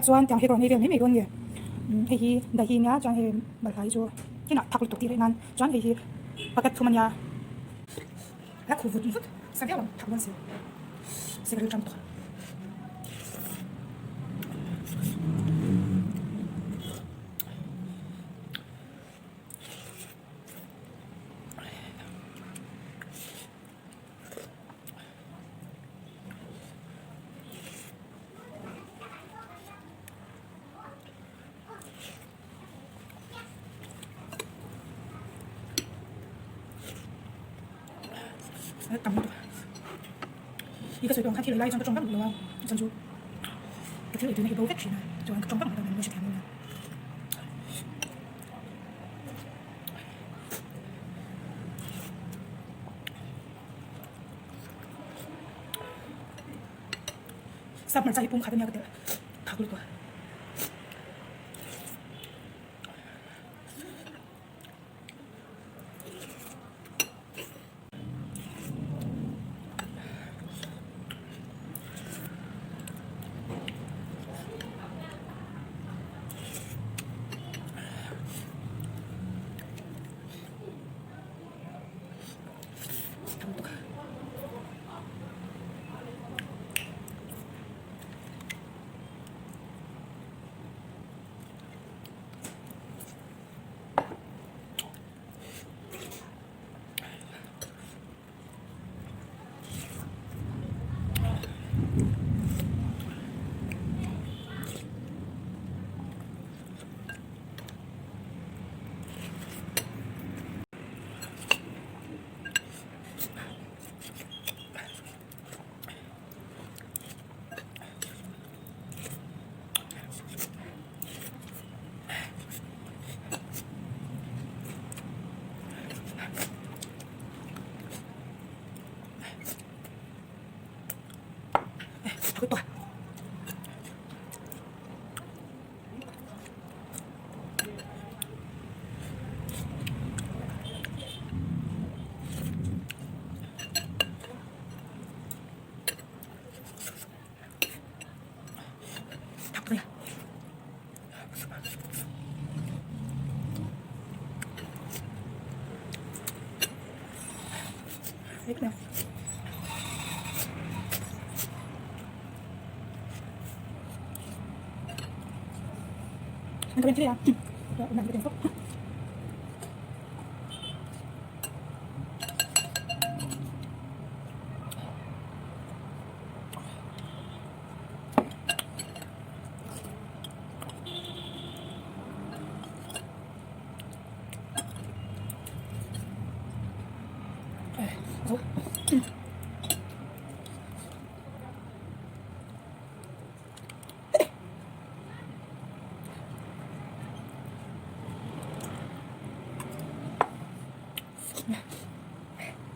Doan tiang hego ni mi gon ye hi da hi nya chang he ba lai jo kina thakul to ti re nan chang he pakat thuman ya la khu vut vut sa dia lam thakman se se ga cham to cầm một 이거 저희 병 카티를 라이 전도 정강 눌러와 전주 그들 이들이 이거 팩시나 저랑 정강 하다 멤버십 하면 쌉말 짜리 뽕 가든야 그때 다 그럴 거야 그것도 다 뿌려 이렇게 Ang gawin sila. Nagbitin ko.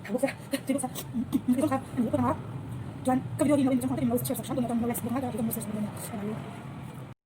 thảo bốc ra tùy bốc ra cái con khám anh nhớ con nó Doan cái video đi nó bên trong họ cái mình nấu chèo sẵn tôi nó còn nấu lại bốc ra cái con nấu sẵn rồi nè